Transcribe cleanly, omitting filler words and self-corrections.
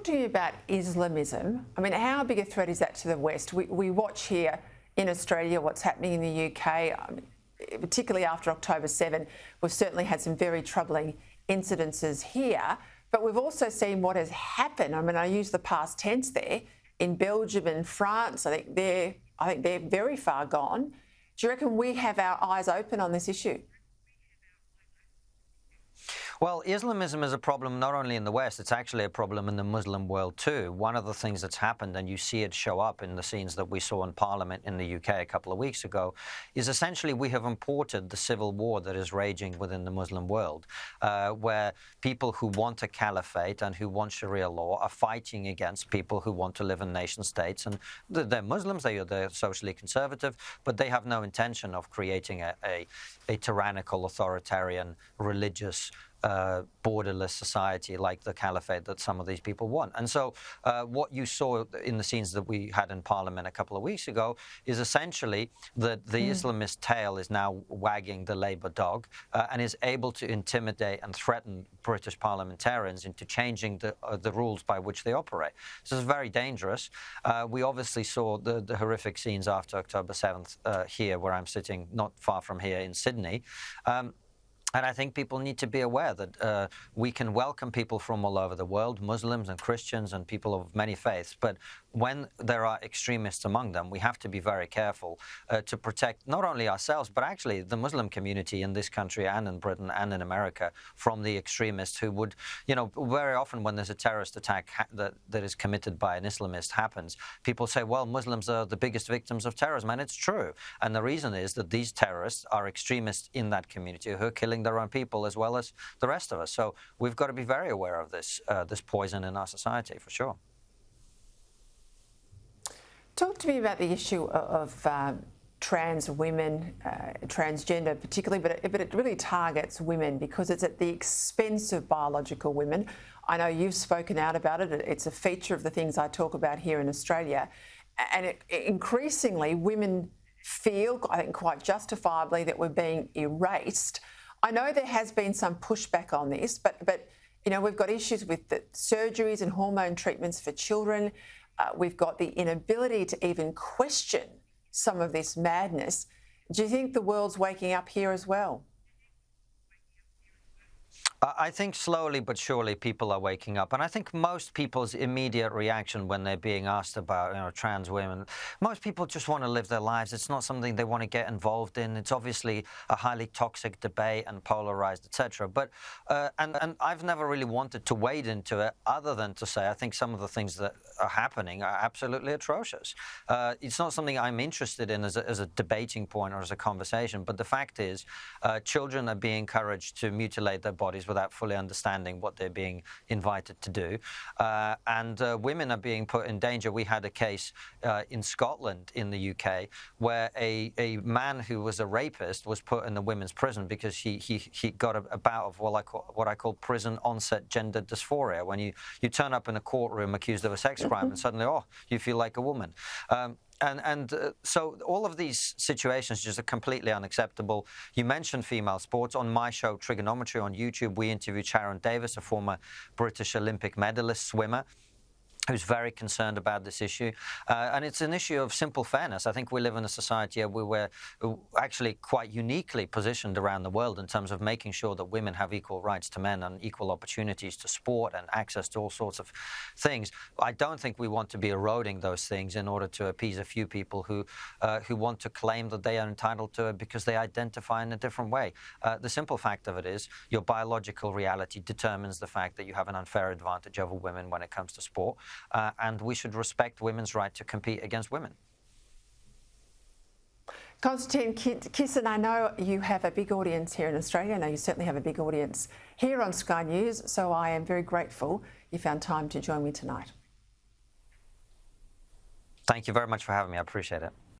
Talk to me about Islamism. I mean, how big a threat is that to the West? We watch here in Australia what's happening in the UK, particularly after October 7. We've certainly had some very troubling incidences here, but we've also seen what has happened. I mean, I use the past tense there, in Belgium and France. I think they're very far gone. Do you reckon we have our eyes open on this issue? Well, Islamism is a problem not only in the West, it's actually a problem in the Muslim world too. One of the things that's happened, and you see it show up in the scenes that we saw in Parliament in the UK a couple of weeks ago, is essentially we have imported the civil war that is raging within the Muslim world, where people who want a caliphate and who want Sharia law are fighting against people who want to live in nation states. And they're Muslims, they're socially conservative, but they have no intention of creating a tyrannical, authoritarian, religious, borderless society like the caliphate that some of these people want. And so what you saw in the scenes that we had in Parliament a couple of weeks ago is essentially that the Islamist tail is now wagging the Labour dog and is able to intimidate and threaten British parliamentarians into changing the rules by which they operate. So it's very dangerous. We obviously saw the horrific scenes after October 7th here, where I'm sitting not far from here in Sydney. And I think people need to be aware that we can welcome people from all over the world, Muslims and Christians and people of many faiths. But when there are extremists among them, we have to be very careful to protect not only ourselves, but actually the Muslim community in this country and in Britain and in America from the extremists who would, you know, very often when there's a terrorist attack that is committed by an Islamist happens, people say, well, Muslims are the biggest victims of terrorism. And it's true. And the reason is that these terrorists are extremists in that community who are killing their own people as well as the rest of us. So we've got to be very aware of this poison in our society, for sure. Talk to me about the issue of trans women, transgender particularly, but it really targets women because it's at the expense of biological women. I know you've spoken out about it. It's a feature of the things I talk about here in Australia. And increasingly, women feel, I think quite justifiably, that we're being erased. I know there has been some pushback on this, but you know, we've got issues with the surgeries and hormone treatments for children. We've got the inability to even question some of this madness. Do you think the world's waking up here as well? I think slowly but surely people are waking up. And I think most people's immediate reaction when they're being asked about, you know, trans women, most people just want to live their lives. It's not something they want to get involved in. It's obviously a highly toxic debate and polarized, etc. But and I've never really wanted to wade into it other than to say I think some of the things that are happening are absolutely atrocious. It's not something I'm interested in as a debating point or as a conversation. But the fact is, children are being encouraged to mutilate their bodies without fully understanding what they're being invited to do. And women are being put in danger. We had a case in Scotland in the UK where a man who was a rapist was put in the women's prison because he got a bout of what I call prison onset gender dysphoria, when you turn up in a courtroom accused of a sex crime and suddenly, oh, you feel like a woman. So all of these situations just are completely unacceptable. You mentioned female sports. On my show, Trigonometry, on YouTube, we interviewed Sharon Davis, a former British Olympic medalist swimmer, who's very concerned about this issue. And it's an issue of simple fairness. I think we live in a society where we're actually quite uniquely positioned around the world in terms of making sure that women have equal rights to men and equal opportunities to sport and access to all sorts of things. I don't think we want to be eroding those things in order to appease a few people who want to claim that they are entitled to it because they identify in a different way. The simple fact of it is your biological reality determines the fact that you have an unfair advantage over women when it comes to sport. And we should respect women's right to compete against women. Konstantin Kisin, I know you have a big audience here in Australia. I know you certainly have a big audience here on Sky News, so I am very grateful you found time to join me tonight. Thank you very much for having me. I appreciate it.